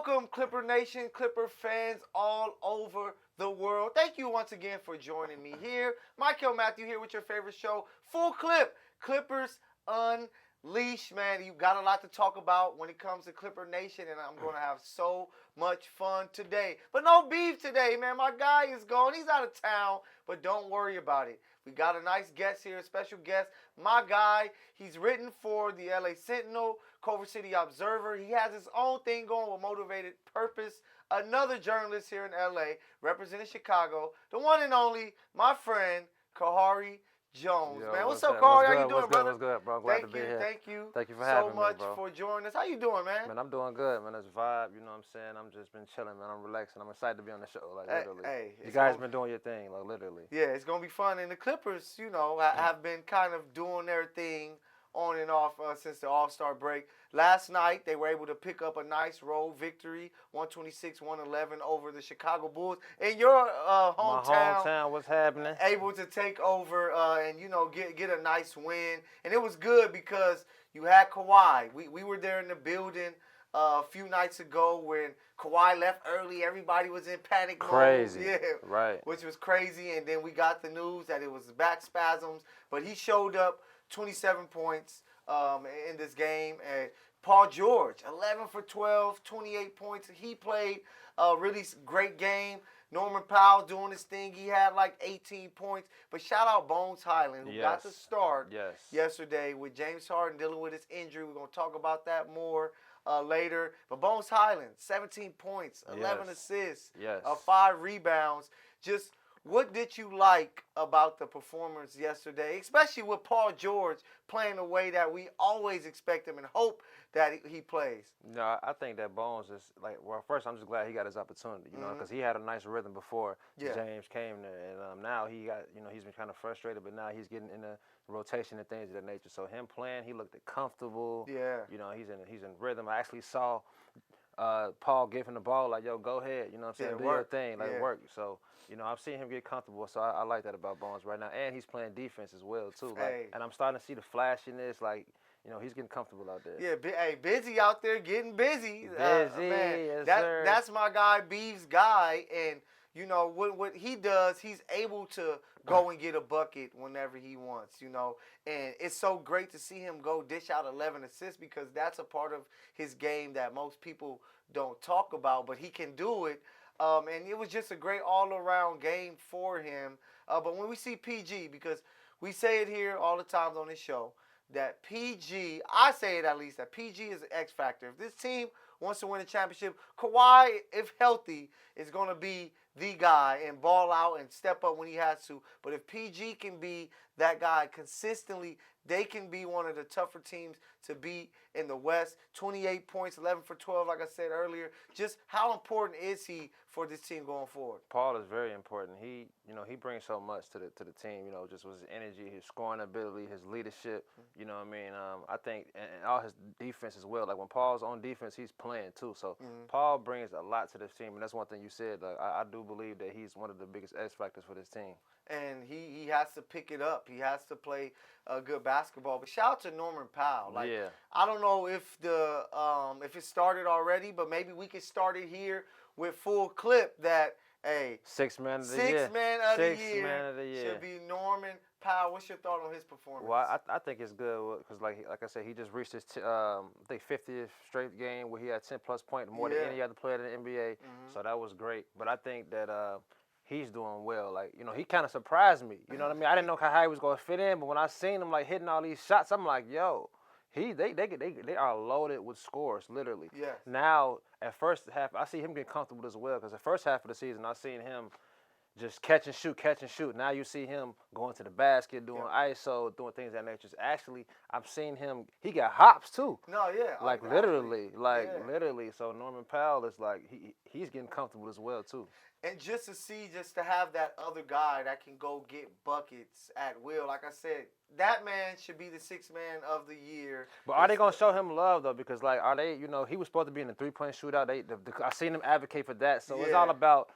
Welcome, Clipper Nation, Clipper fans all over the world. Thank you once again for joining me here. Mykell Matthew here with your favorite show, Full Clip, Clippers Unleashed. Man, you got a lot to talk about when it comes to Clipper Nation, and I'm going to have so much fun today. But no beef today, man. My guy is gone. He's out of town, but don't worry about it. We got a nice guest here, a special guest. My guy, he's written for the LA Sentinel, Culver City Observer. He has his own thing going with Motivated Purpose. Another journalist here in LA, representing Chicago. The one and only, my friend, Khari Jones. Yo, man, what's up, Khari? How you doing, what's brother? What's good, bro? Glad to be here. Thank you. Thank you for having me, so much bro. for joining us. How you doing, man? Man, I'm doing good, man. It's a vibe, you know what I'm saying? I'm just been chilling, man. I'm relaxing. I'm excited to be on the show, like, literally. Hey, you guys been doing your thing, like, literally. Yeah, it's going to be fun. And the Clippers, you know, have been kind of doing their thing on and off since the All-Star break. Last night, they were able to pick up a nice road victory, 126-111 over the Chicago Bulls. In your hometown. My hometown, what's happening? Able to take over and, you know, get a nice win. And it was good because you had Kawhi. We were there in the building a few nights ago when Kawhi left early. Everybody was in panic mode. Crazy. Yeah. Right. Which was crazy. And then we got the news that it was back spasms. But he showed up, 27 points in this game. And Paul George, 11 for 12, 28 points. He played a really great game. Norman Powell doing his thing. He had like 18 points. But shout out Bones Highland, who got the start yesterday with James Harden dealing with his injury. We're going to talk about that more later. But Bones Highland, 17 points, 11 assists, 5 rebounds. Just what did you like about the performance yesterday, especially with Paul George playing the way that we always expect him and hope that he plays? No, I think that Bones is like, well, first I'm just glad he got his opportunity, you know, because he had a nice rhythm before James came there, and now he got, you know, he's been kind of frustrated, but now he's getting in the rotation and things of that nature. So him playing, he looked comfortable. Yeah. You know, he's in rhythm. I actually saw Paul give him the ball, like, yo, go ahead, you know what I'm saying, do your thing, like, work. So, you know, I've seen him get comfortable, so I like that about Bones right now. And he's playing defense as well, too. Like, and I'm starting to see the flashiness, like, you know, he's getting comfortable out there. Yeah, busy out there, getting busy. Busy, man, yes, sir. That's my guy, Bee's guy, and, you know, what he does, he's able to go and get a bucket whenever he wants, you know. And it's so great to see him go dish out 11 assists because that's a part of his game that most people don't talk about, but he can do it. And it was just a great all-around game for him. But when we see PG, because we say it here all the time on this show, that PG, I say it at least, that PG is an X factor. If this team wants to win a championship, Kawhi, if healthy, is going to be the guy and ball out and step up when he has to. But if PG can be that guy consistently, they can be one of the tougher teams to beat in the West. 28 points, 11 for 12, like I said earlier. Just how important is he for this team going forward? Paul is very important. He, you know, he brings so much to the team. You know, just with his energy, his scoring ability, his leadership. You know what I mean? I think and all his defense as well. Like when Paul's on defense, he's playing too. So Paul brings a lot to this team, and that's one thing you said. Like I do believe that he's one of the biggest X factors for this team. And he has to pick it up. He has to play good basketball. But shout out to Norman Powell. Like, I don't know if if it started already, but maybe we can start it here with Full Clip that, hey, Sixth man of the year should be Norman Powell. What's your thought on his performance? Well, I think it's good because, like I said, he just reached his, I think, 50th straight game where he had 10-plus points, more than any other player in the NBA. So that was great. But I think that he's doing well. Like, you know, he kind of surprised me. You know what I mean? I didn't know how he was going to fit in, but when I seen him, like, hitting all these shots, I'm like, yo, they are loaded with scores, literally. Yes. Now, at first half, I see him getting comfortable as well because the first half of the season, I seen him just catch and shoot. Now you see him going to the basket, doing ISO, doing things of that nature. Actually, I've seen him, he got hops too. No, yeah. Like literally. So Norman Powell is like, he's getting comfortable as well too. And just to have that other guy that can go get buckets at will, like I said, that man should be the sixth man of the year. But are they going to show him love, though? Because, like, are they, you know, he was supposed to be in the three-point shootout. I seen him advocate for that. So it's all about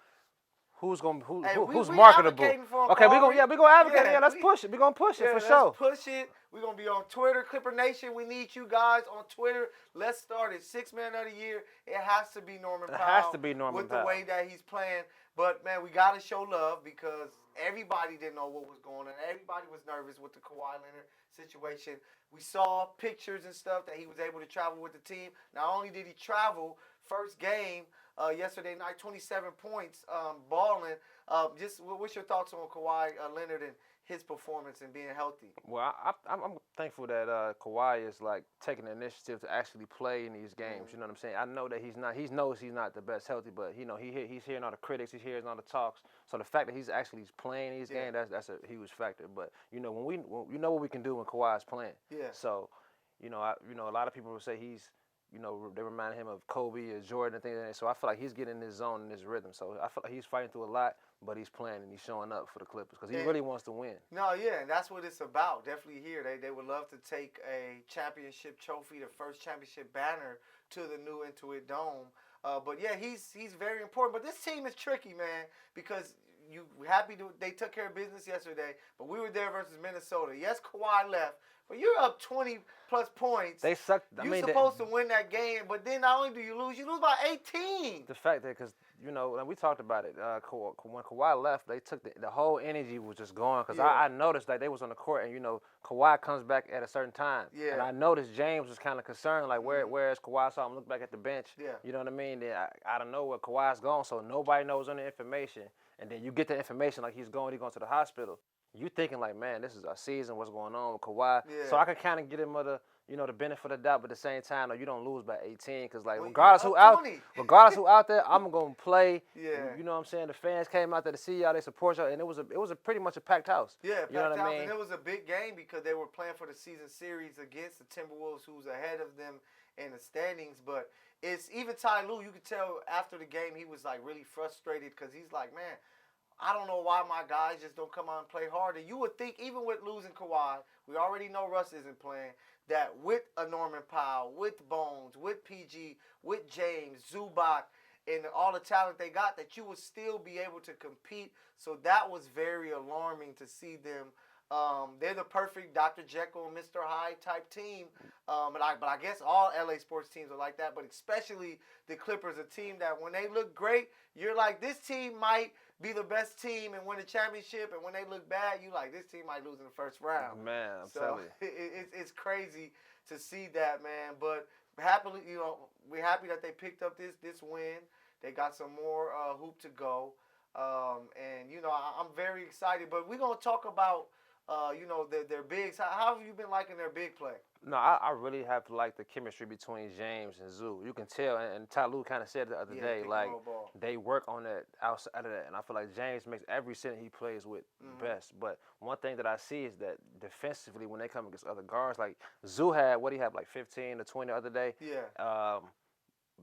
who's we marketable. advocating for him, Okay, we Khari. gonna advocate. Yeah, let's push it. We gonna push it for sure. Let's push it. We're gonna be on Twitter, Clipper Nation. We need you guys on Twitter. Let's start it. 6 Man of the Year. It has to be Norman Powell. It has to be Norman with Powell. the way that he's playing. But man, we gotta show love because everybody didn't know what was going on. Everybody was nervous with the Kawhi Leonard situation. We saw pictures and stuff that he was able to travel with the team. Not only did he travel, first game yesterday night, 27 points, balling. Just what's your thoughts on Kawhi Leonard and his performance and being healthy? Well, I'm thankful that Kawhi is like taking the initiative to actually play in these games. You know what I'm saying? I know that he knows he's not the best healthy, but he's hearing all the critics, he's hearing all the talks. So the fact that he's actually playing these games, that's a huge factor. But you know when you know what we can do when Kawhi is playing. Yeah. So a lot of people will say he's. They remind him of Kobe or Jordan and things like that. So I feel like he's getting in his zone and his rhythm. So I feel like he's fighting through a lot, but he's playing and he's showing up for the Clippers because he really wants to win. No, yeah, and that's what it's about. Definitely here. They would love to take a championship trophy, the first championship banner, to the new Intuit Dome. But yeah, he's very important. But this team is tricky, man, because they took care of business yesterday, but we were there versus Minnesota. Yes, Kawhi left. But you're up 20-plus points. They sucked. You're supposed to win that game, but then not only do you lose by 18. The fact that, because, and we talked about it, when Kawhi left, they took the whole energy was just gone. Because I noticed that they was on the court, and, Kawhi comes back at a certain time. Yeah. And I noticed James was kind of concerned, like, where is Kawhi? So I'm looking back at the bench. Yeah. You know what I mean? Then I don't know where Kawhi's gone, so nobody knows any information. And then you get the information like he's going to the hospital. You thinking like, man, this is our season. What's going on with Kawhi? Yeah. So I can kind of get him the benefit of the doubt, but at the same time, though, you don't lose by 18 because regardless who out there, I'm gonna play. Yeah. You know what I'm saying? The fans came out there to see y'all, they support y'all, and it was a pretty much a packed house. Yeah, packed house, and it was a big game because they were playing for the season series against the Timberwolves, who's ahead of them in the standings. But it's even Ty Lue. You could tell after the game he was like really frustrated because he's like, man, I don't know why my guys just don't come out and play harder. You would think even with losing Kawhi, we already know Russ isn't playing, that with a Norman Powell, with Bones, with PG, with James, Zubac, and all the talent they got, that you would still be able to compete. So that was very alarming to see them. They're the perfect Dr. Jekyll and Mr. Hyde type team. But I guess all LA sports teams are like that, but especially the Clippers, a team that when they look great, you're like, this team might be the best team and win the championship, and when they look bad, you like, this team might lose in the first round. Man, I'm telling you. It's crazy to see that, man. But happily, we're happy that they picked up this win. They got some more hoop to go. And, I'm very excited. But we're going to talk about, their bigs. How have you been liking their big play? No, I really have liked the chemistry between James and Zoo. You can tell, and Ty Lue kind of said it the other day, like, they work on that outside of that. And I feel like James makes every center he plays with best. But one thing that I see is that defensively, when they come against other guards, like Zoo had, like 15 to 20 the other day? Yeah. At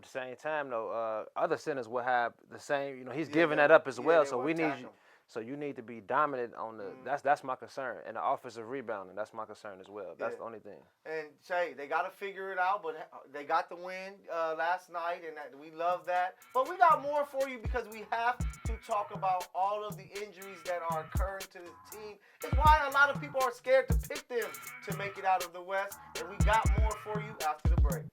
the same time, though, other centers will have the same, he's giving that up as well. So we need you. So you need to be dominant on the. That's my concern, and the offensive rebounding. That's my concern as well. That's the only thing. And Shay, they got to figure it out, but they got the win last night, and we love that. But we got more for you because we have to talk about all of the injuries that are occurring to this team. It's why a lot of people are scared to pick them to make it out of the West, and we got more for you after the break.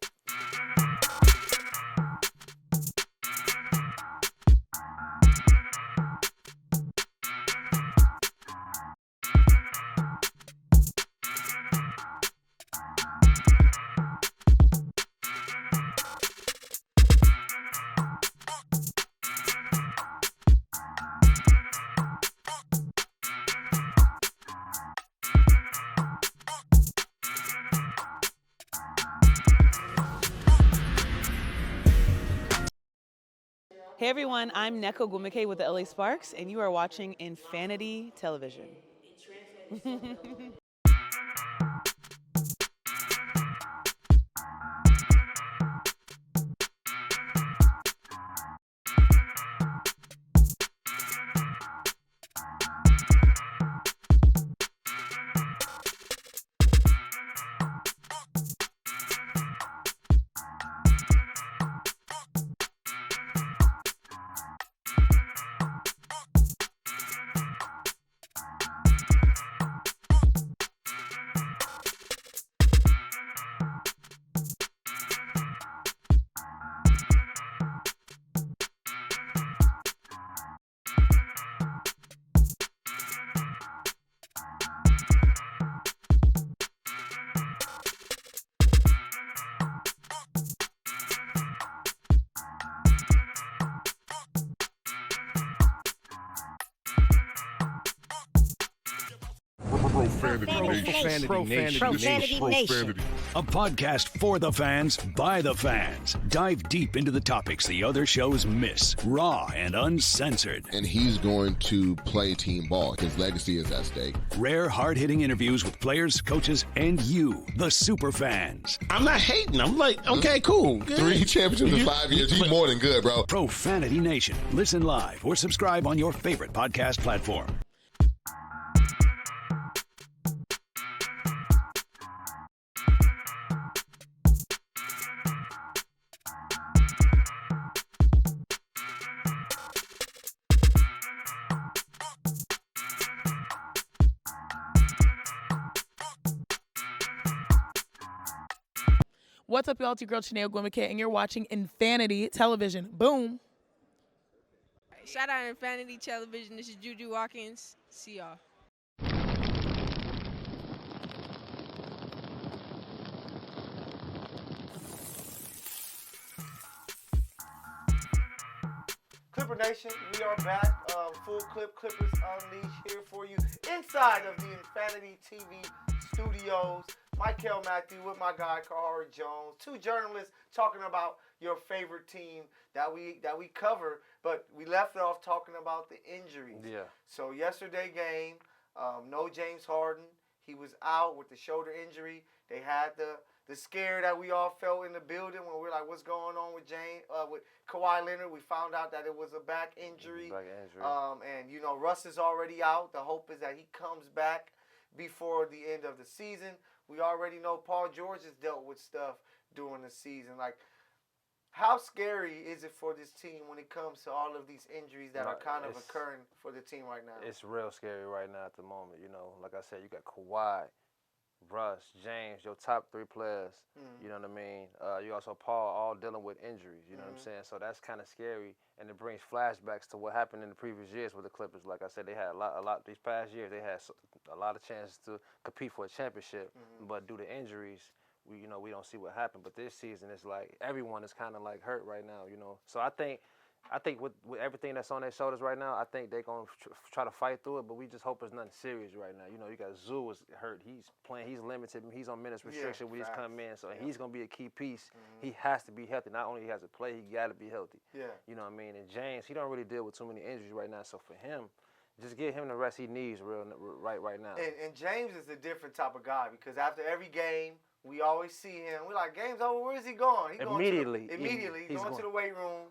Hey everyone, I'm Neko Gumike with the LA Sparks, and you are watching Infanity Television. Profanity Nation. A podcast for the fans, by the fans. Dive deep into the topics the other shows miss. Raw and uncensored. And he's going to play team ball. His legacy is at stake. Rare, hard-hitting interviews with players, coaches, and you, the super fans. I'm not hating. I'm like, okay, cool. Good. 3 championships in 5 years. He's more than good, bro. Profanity Nation. Listen live or subscribe on your favorite podcast platform. What's up, y'all? It's your girl, Mykell, and you're watching Infanity Television. Boom. Shout out Infanity Television. This is Juju Watkins. See y'all. Clipper Nation, we are back. Full clip Clippers Unleashed here for you inside of the Infanity TV studios. Mykell Matthew with my guy Khari Jones. 2 journalists talking about your favorite team that we cover, but we left off talking about the injuries. Yeah. So yesterday game, no James Harden. He was out with the shoulder injury. They had the scare that we all felt in the building when we were like, what's going on with with Kawhi Leonard? We found out that it was a back injury. And you know, Russ is already out. The hope is that he comes back before the end of the season. We already know Paul George has dealt with stuff during the season. Like, how scary is it for this team when it comes to all of these injuries that are kind of occurring for the team right now? It's real scary right now at the moment. You know, like I said, you got Kawhi, Russ, James, your top 3 players. You know what I mean? You also Paul, all dealing with injuries. You know what I'm saying? So that's kind of scary, and it brings flashbacks to what happened in the previous years with the Clippers. Like I said, they had a lot these past years. They had a lot of chances to compete for a championship, but due to injuries, we don't see what happened. But this season, it's like everyone is kind of like hurt right now. You know, so I think with everything that's on their shoulders right now, I think they're going to try to fight through it, but we just hope it's nothing serious right now. You know, you got Zoo is hurt. He's playing. He's limited. He's on minutes restriction when he's come in, so he's going to be a key piece. He has to be healthy. Not only he has to play, he got to be healthy. Yeah. You know what I mean? And James, he don't really deal with too many injuries right now, so for him, just give him the rest he needs right now. And James is a different type of guy because after every game, we always see him. We're like, game's over. Where is he going? Immediately. He's going to the weight room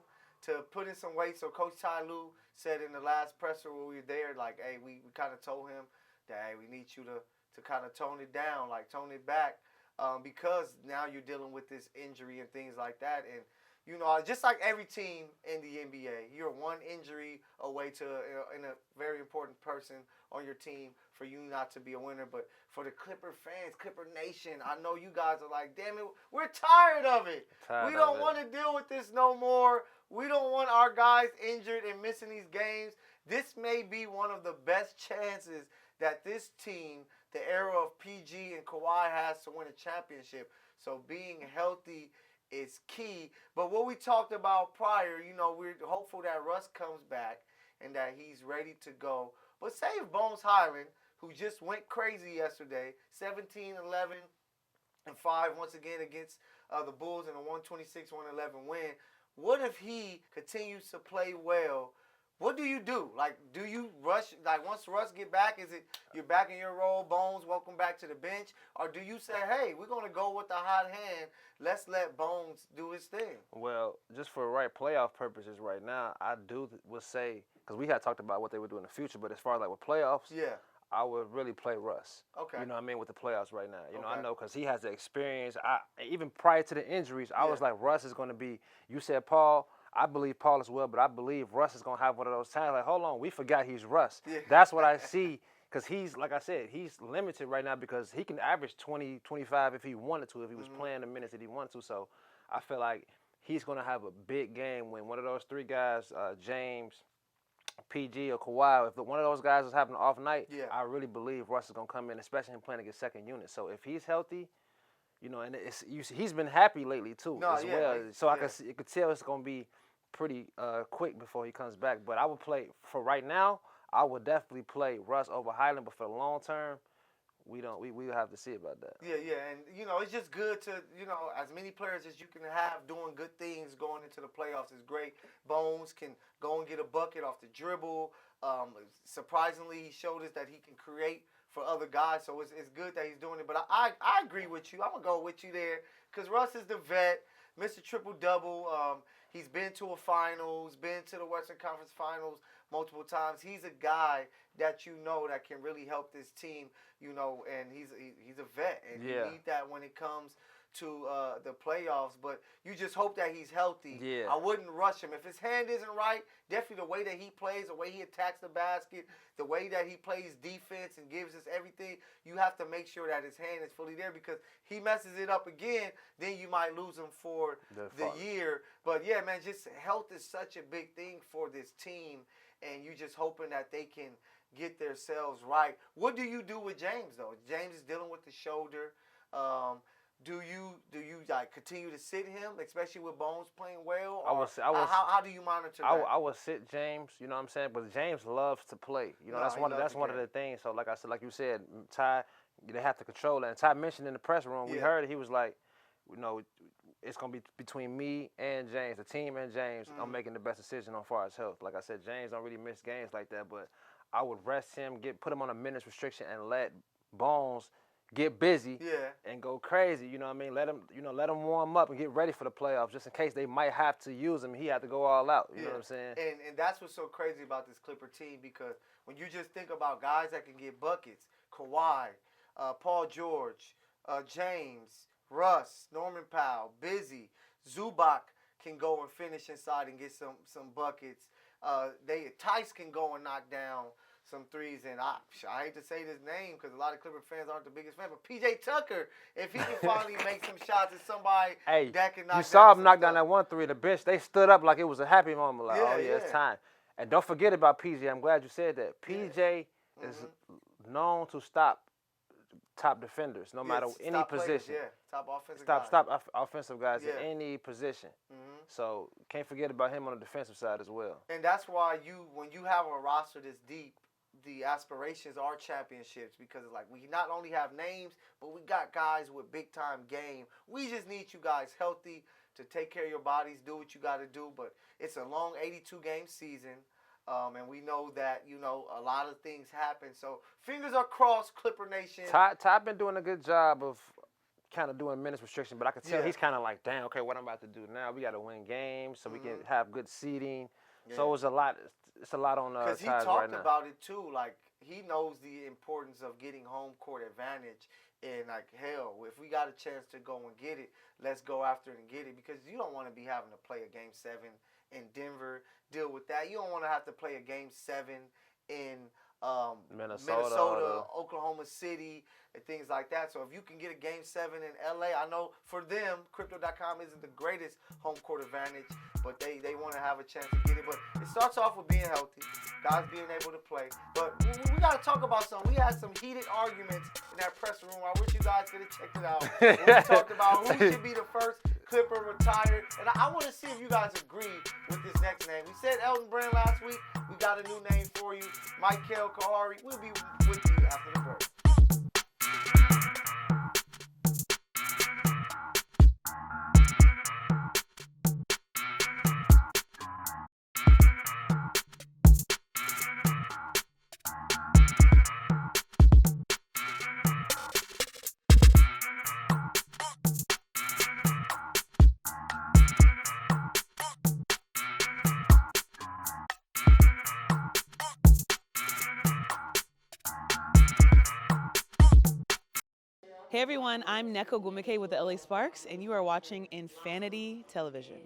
to put in some weight. So Coach Ty Lue said in the last presser when we were there, like, hey, we kind of told him that, hey, we need you to kind of tone it down, like tone it back, because now you're dealing with this injury and things like that. And, you know, just like every team in the NBA, you're one injury away to a very important person on your team for you not to be a winner. But for the Clipper fans, Clipper Nation, I know you guys are like, damn it, we're tired of it. We don't want to deal with this no more. We don't want our guys injured and missing these games. This may be one of the best chances that this team, the era of PG and Kawhi, has to win a championship. So being healthy is key. But what we talked about prior, you know, we're hopeful that Russ comes back and that he's ready to go. But save Bones Highland, who just went crazy yesterday, 17, 11, and 5 once again against the Bulls in a 126-111 win. What if he continues to play well? What do you do? Like, do you rush? Like, once Russ get back, is it you're back in your role, Bones, welcome back to the bench? Or do you say, hey, we're going to go with the hot hand. Let's let Bones do his thing? Well, just for right playoff purposes right now, I would say, because we had talked about what they would do in the future, but as far as like with playoffs, I would really play Russ. Okay. You know what I mean, with the playoffs right now. You know, I know because he has the experience. Even prior to the injuries, I was like, Russ is going to be, you said Paul. I believe Paul as well, but I believe Russ is going to have one of those times like, hold on, we forgot he's Russ. Yeah. That's what I see because he's, like I said, he's limited right now because he can average 20, 25 if he wanted to, if he was playing the minutes that he wanted to. So I feel like he's going to have a big game when one of those 3 guys, James, PG, or Kawhi, if one of those guys is having an off night, I really believe Russ is going to come in, especially him playing against second unit. So if he's healthy, you know, and he's been happy lately too as well. So I could tell it's going to be pretty quick before he comes back. But I would play, for right now, I would definitely play Russ over Highland. But for the long term, we have to see about that. Yeah, and it's just good to as many players as you can have doing good things going into the playoffs is great. Bones can go and get a bucket off the dribble. Surprisingly, he showed us that he can create for other guys, so it's good that he's doing it. But I agree with you. I'm gonna go with you there because Russ is the vet, Mr. Triple Double. He's been to a finals, been to the Western Conference Finals multiple times. He's a guy that that can really help this team, and he's a vet, and you need that when it comes to the playoffs. But you just hope that he's healthy. Yeah. I wouldn't rush him. If his hand isn't right, definitely the way that he plays, the way he attacks the basket, the way that he plays defense and gives us everything, you have to make sure that his hand is fully there because he messes it up again, then you might lose him for the year. But yeah, man, just health is such a big thing for this team, and you just hoping that they can get themselves right. What do you do with James though? James is dealing with the shoulder. Do you like continue to sit him, especially with Bones playing well? Or how do you monitor that? I would sit James, you know what I'm saying? But James loves to play. That's one of the things. So like I said, like you said, Ty, they have to control that. And Ty mentioned in the press room, we heard it, he was like, it's gonna be between me and James, the team and James. I'm making the best decision on far as health. Like I said, James don't really miss games like that, but I would rest him, put him on a minutes restriction, and let Bones get busy and go crazy. You know what I mean? Let him warm up and get ready for the playoffs, just in case they might have to use him. He had to go all out. You know what I'm saying? And that's what's so crazy about this Clipper team because when you just think about guys that can get buckets, Kawhi, Paul George, James, Russ, Norman Powell, Busy, Zubac can go and finish inside and get some buckets. Tice can go and knock down some threes, and I hate to say this name because a lot of Clipper fans aren't the biggest fan, but P.J. Tucker, if he can finally make some shots, is somebody that can knock down. You saw him knock down that one three. The bench, they stood up like it was a happy moment. Like, it's time. And don't forget about P.J. I'm glad you said that. P.J. is known to stop top defenders, no matter any position. Top offensive guys. Stop offensive guys in any position. So can't forget about him on the defensive side as well. And that's why when you have a roster this deep, the aspirations are championships because it's like we not only have names, but we got guys with big-time game. We just need you guys healthy to take care of your bodies, do what you got to do. But it's a long 82-game season, and we know that, a lot of things happen. So fingers are crossed, Clipper Nation. Ty been doing a good job of kind of doing minutes restriction, but I can tell he's kind of like, damn, okay, what I'm about to do now? We got to win games so we can have good seeding. Yeah. So it's a lot on because he talked about it too. Like he knows the importance of getting home court advantage, and like hell, if we got a chance to go and get it, let's go after it and get it because you don't want to be having to play a Game 7 in Denver. Deal with that. You don't want to have to play a Game 7 in Minnesota, Oklahoma City, and things like that. So if you can get a Game 7 in LA, I know for them, Crypto.com isn't the greatest home court advantage, but they want to have a chance to get it. But it starts off with being healthy, guys being able to play. But we got to talk about something. We had some heated arguments in that press room. I wish you guys could have checked it out. We talked about who should be the first Clipper retired. And I want to see if you guys agree with this next name. We said Elton Brand last week. We got a new name for you, Mykell Khari. We'll be with you after the break. Hey everyone, I'm Mykell with the LA Sparks, and you are watching Infanity Television.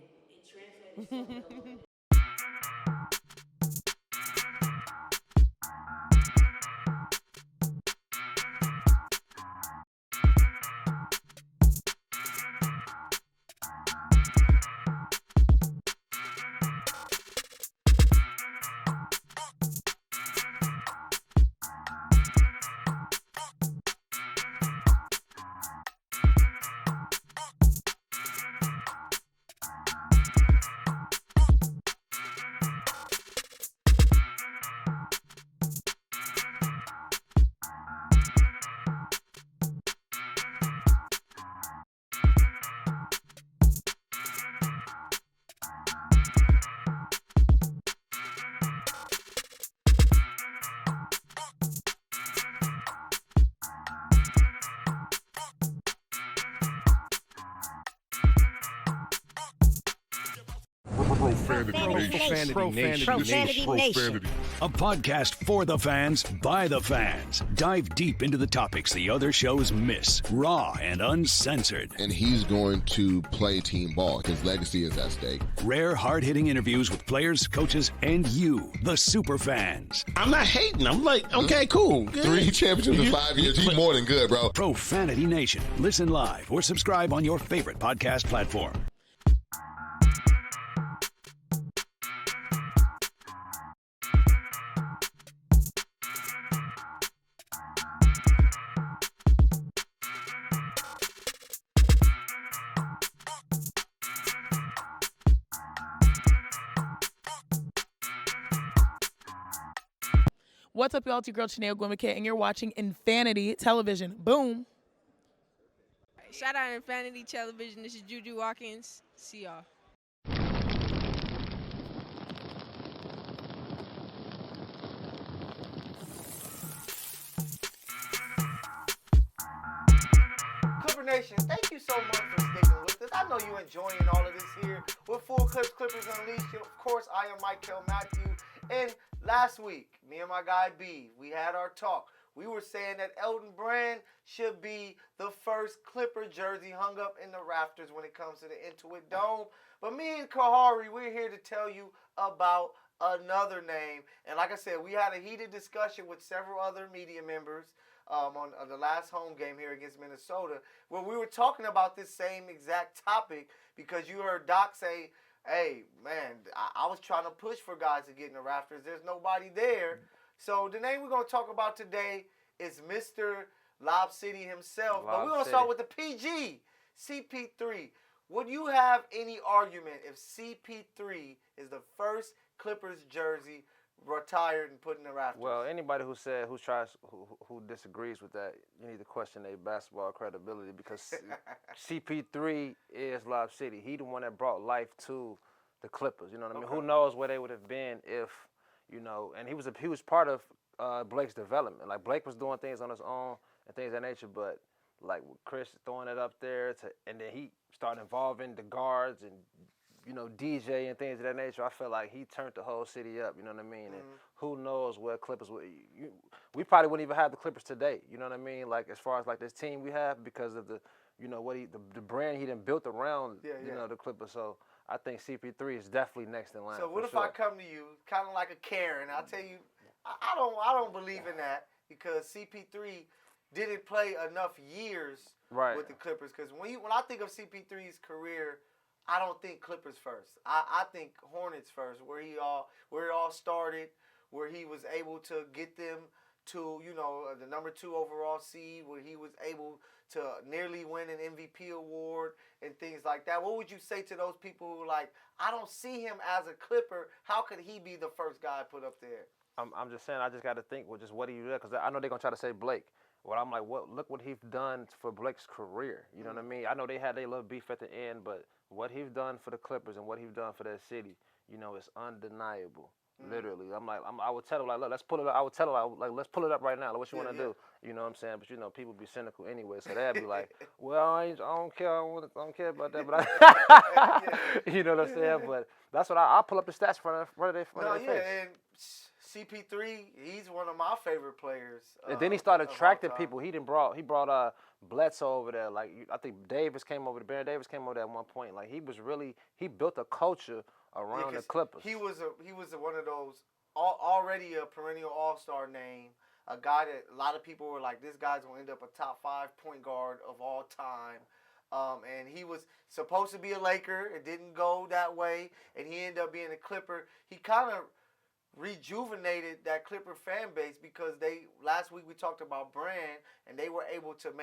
Profanity Nation. A podcast for the fans, by the fans. Dive deep into the topics the other shows miss. Raw and uncensored. And he's going to play team ball. His legacy is at stake. Rare, hard-hitting interviews with players, coaches, and you, the super fans. I'm not hating. I'm like, okay, cool. Good. 3 championships in 5 years. He's more than good, bro. Profanity Nation. Listen live or subscribe on your favorite podcast platform. What's up, y'all? It's your girl, Mykell, and you're watching Infanity Television. Boom. Shout out Infanity Television. This is Juju Watkins. See y'all. Clipper Nation, thank you so much for sticking with us. I know you're enjoying all of this here with Full Clips Clippers Unleashed. Of course, I am Mykell Matthew. And last week, me and my guy B, we had our talk. We were saying that Elton Brand should be the first Clipper jersey hung up in the rafters when it comes to the Intuit Dome. But me and Khari, we're here to tell you about another name. And like I said, we had a heated discussion with several other media members on the last home game here against Minnesota, where we were talking about this same exact topic because you heard Doc say, hey, man, I was trying to push for guys to get in the rafters. There's nobody there. So the name we're going to talk about today is Mr. Lob City himself. But we're going to start with the PG, CP3. Would you have any argument if CP3 is the first Clippers jersey retired and put in the rafters? Well, anybody who disagrees with that, you need to question their basketball credibility because CP3 is Lob City. He the one that brought life to the Clippers. You know what I mean? Who knows where they would have been if, you know, and he was part of Blake's development. Like Blake was doing things on his own and things of that nature, but like with Chris throwing it up there and then he started involving the guards and, you know, DJ and things of that nature. I feel like he turned the whole city up, you know what I mean? And who knows where Clippers would. We probably wouldn't even have the Clippers today, you know what I mean? Like as far as like this team we have because of the, you know, the brand he done built around, you know, the Clippers. So I think CP3 is definitely next in line. So what if I come to you, kind of like a Karen? I'll tell you, I don't believe in that because CP3 didn't play enough years with the Clippers. Because when I think of CP3's career, I don't think Clippers first. I think Hornets first, where it all started, where he was able to get them to, you know, the number 2 overall seed, where he was able to nearly win an MVP award and things like that. What would you say to those people who are like, I don't see him as a Clipper. How could he be the first guy put up there? I'm just saying, I just got to think, well, just what do you do? Because I know they're going to try to say Blake. Well, I'm like, look what he's done for Blake's career. You know what I mean? I know they had their little beef at the end, but what he's done for the Clippers and what he's done for that city, you know, it's undeniable. Literally. I would tell him, like, look, let's pull it up. I would tell him, like, let's pull it up right now. Like, what you want to do? You know what I'm saying? But, you know, people be cynical anyway, so they'd be like, well, I don't care. I don't care about that. But you know what I'm saying? But that's what I'll pull up the stats in front of their face. And CP3, he's one of my favorite players. And then he started attracting people. He brought Bledsoe over there. Like I think Davis came over there. Baron Davis came over there at one point. Like he built a culture around the Clippers. He was one of those already a perennial all-star name. A guy that a lot of people were like, this guy's gonna end up a top 5 point guard of all time. And he was supposed to be a Laker. It didn't go that way, and he ended up being a Clipper. He kind of rejuvenated that Clipper fan base because last week we talked about brand and they were able to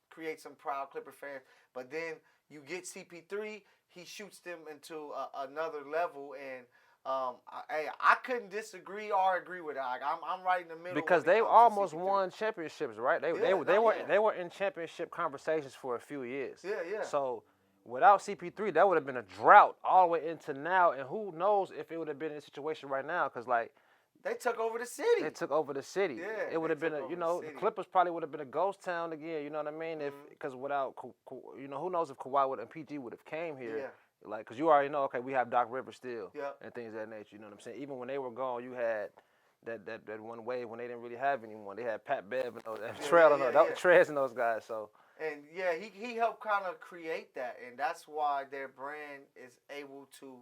create some proud Clipper fans. But then you get CP3, he shoots them into another level, and I couldn't disagree or agree with that. I'm right in the middle because they almost won championships, right? They were in championship conversations for a few years. Yeah. So without CP3, that would have been a drought all the way into now, and who knows if it would have been in a situation right now, because, like, they took over the city. They took over the city. Yeah, it would have been the Clippers probably would have been a ghost town again, you know what I mean? Because without, you know, who knows if Kawhi and PG would have came here. Like, because you already know, okay, we have Doc Rivers still Yep. and things of that nature. You know what I'm saying? Even when they were gone, you had that one wave when they didn't really have anyone. They had Pat Bev and Trez and those guys. So. And yeah, he helped kind of create that, and that's why their brand is able to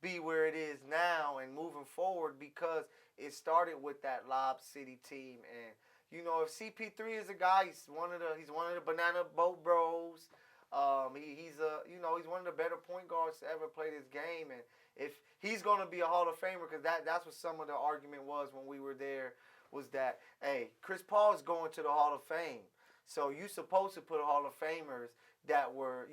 be where it is now and moving forward, because it started with that Lob City team. And you know, if CP3 is a guy, he's one of the Banana Boat Bros. He's one of the better point guards to ever play this game, and if he's gonna be a Hall of Famer, because that's what some of the argument was when we were there, was that hey, Chris Paul is going to the Hall of Fame. So you supposed to put Hall of Famers that were,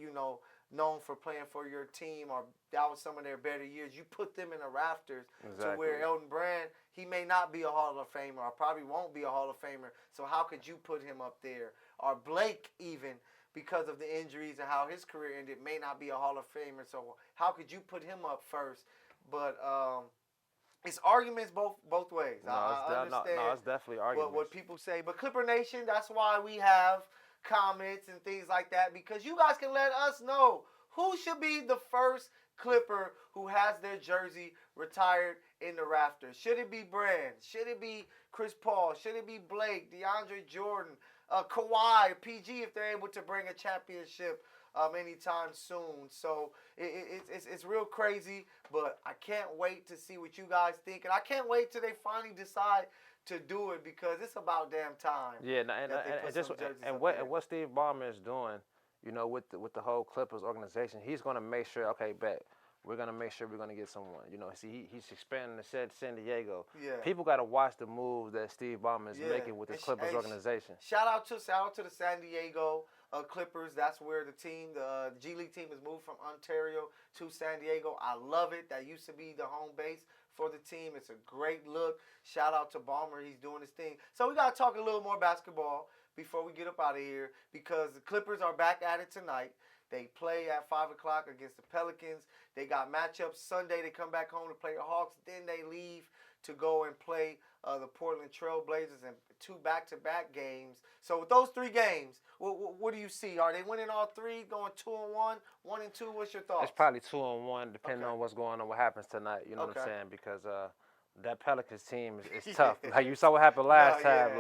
known for playing for your team, or that was some of their better years. You put them in the rafters to where Elton Brand, he may not be a Hall of Famer, or probably won't be a Hall of Famer. So how could you put him up there? Or Blake, even because of the injuries and how his career ended, may not be a Hall of Famer. So how could you put him up first? But it's arguments both ways. I understand. No, it's definitely arguments. What people say. But Clipper Nation, that's why we have comments and things like that, because you guys can let us know who should be the first Clipper who has their jersey retired in the rafters. Should it be Brand? Should it be Chris Paul? Should it be Blake, DeAndre Jordan, Kawhi, PG, if they're able to bring a championship anytime soon? So it's real crazy, but I can't wait to see what you guys think, and I can't wait till they finally decide to do it, because it's about damn time. Yeah, and what Steve Ballmer is doing, with the whole Clippers organization, he's gonna make sure, okay, bet we're gonna make sure we're gonna get someone. See, he's expanding to San Diego. Yeah. People gotta watch the moves that Steve Ballmer is making with his Clippers organization. Shout out to the San Diego Clippers. That's where the G League team has moved from Ontario to San Diego. I love it. That used to be the home base for the team. It's a great look. Shout out to Ballmer. He's doing his thing. So we got to talk a little more basketball before we get up out of here, because the Clippers are back at it tonight. They play at 5 o'clock against the Pelicans. They got matchups Sunday. They come back home to play the Hawks. Then they leave to go and play the Portland Trail Blazers in 2 back-to-back games. So with those 3 games, what do you see? Are they winning all 3, going 2-1, 1-2? What's your thoughts? It's probably 2-1, depending on what's going on, what happens tonight. You know what I'm saying? Because that Pelicans team is tough. Like you saw what happened last time.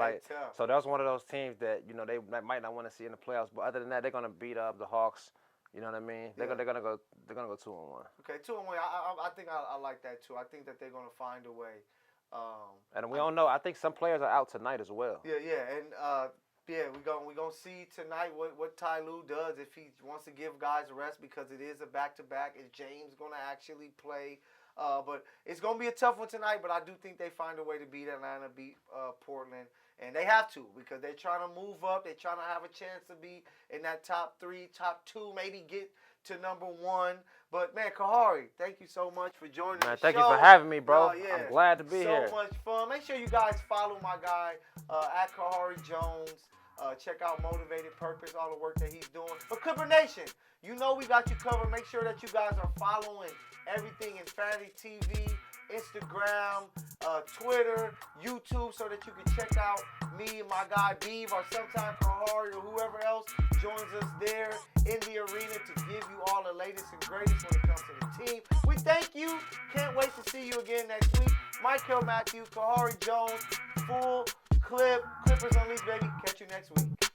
So that was one of those teams that they might not want to see in the playoffs. But other than that, they're gonna beat up the Hawks. You know what I mean? They're gonna go 2-1. Okay, 2-1. I think I like that too. I think that they're gonna find a way. And we don't know. I think some players are out tonight as well. Yeah, and we're gonna see tonight what Ty Lue does, if he wants to give guys a rest, because it is a back-to-back. Is James gonna actually play? But it's gonna be a tough one tonight. But I do think they find a way to beat Atlanta, beat Portland. And they have to, because they're trying to move up. They're trying to have a chance to be in that top 3, top 2, maybe get to number 1. But, man, Khari, thank you so much for joining the show. Thank you for having me, bro. I'm glad to be here. So much fun. Make sure you guys follow my guy at Khari Jones. Check out Motivated Purpose, all the work that he's doing. But Clipper Nation, we got you covered. Make sure that you guys are following everything Infanity TV, Instagram, Twitter, YouTube, so that you can check out me and my guy Beeve, or sometimes Khari, or whoever else joins us there in the arena to give you all the latest and greatest when it comes to the team. We thank you. Can't wait to see you again next week. Mykell Matthews, Khari Jones, full clip, Clippers Unleashed, baby. Catch you next week.